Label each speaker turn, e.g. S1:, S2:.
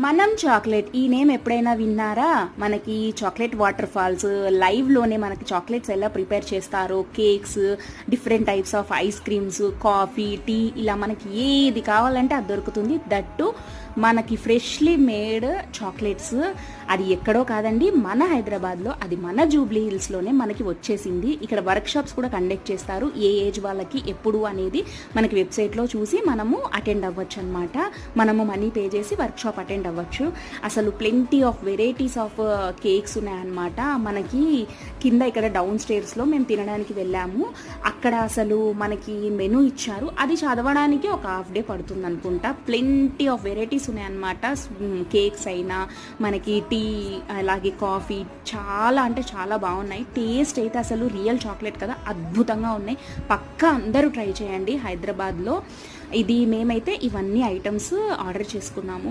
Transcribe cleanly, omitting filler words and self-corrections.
S1: మనం చాక్లెట్ ఈ నేమ్ ఎప్పుడైనా విన్నారా? మనకి చాక్లెట్ వాటర్ ఫాల్స్ లైవ్లోనే మనకి చాక్లెట్స్ ఎలా ప్రిపేర్ చేస్తారో, cakes, different types of ice creams, coffee, tea, ఇలా మనకి ఏది కావాలంటే అది దొరుకుతుంది. దట్టు మనకి ఫ్రెష్లీ మేడ్ చాక్లెట్స్. అది ఎక్కడో కాదండి, మన హైదరాబాద్లో, అది మన జూబ్లీ హిల్స్లోనే మనకి వచ్చేసింది. ఇక్కడ వర్క్ షాప్స్ కూడా కండక్ట్ చేస్తారు. ఏ ఏజ్ వాళ్ళకి ఎప్పుడు అనేది మనకి వెబ్సైట్లో చూసి మనము అటెండ్ అవ్వచ్చు అనమాట. మనము మనీ పే చేసి వర్క్ షాప్ అటెండ్ అవ్వచ్చు. అసలు plenty of varieties of cakes ఉన్నాయన్నమాట. మనకి కింద ఇక్కడ డౌన్ స్టేర్స్లో మేము తినడానికి వెళ్ళాము. అక్కడ అసలు మనకి మెనూ ఇచ్చారు. అది చదవడానికి ఒక హాఫ్ డే పడుతుంది అనుకుంటా. ప్లెంటీ ఆఫ్ వెరైటీస్ ఉన్నాయన్నమాట. కేక్స్ అయినా, మనకి టీ, అలాగే కాఫీ, చాలా అంటే చాలా బాగున్నాయి. టేస్ట్ అయితే అసలు రియల్ చాక్లెట్ కదా, అద్భుతంగా ఉన్నాయి. పక్కా అందరూ ట్రై చేయండి హైదరాబాద్లో. ఇది మేమైతే ఇవన్నీ ఐటమ్స్ ఆర్డర్ చేసుకున్నాము.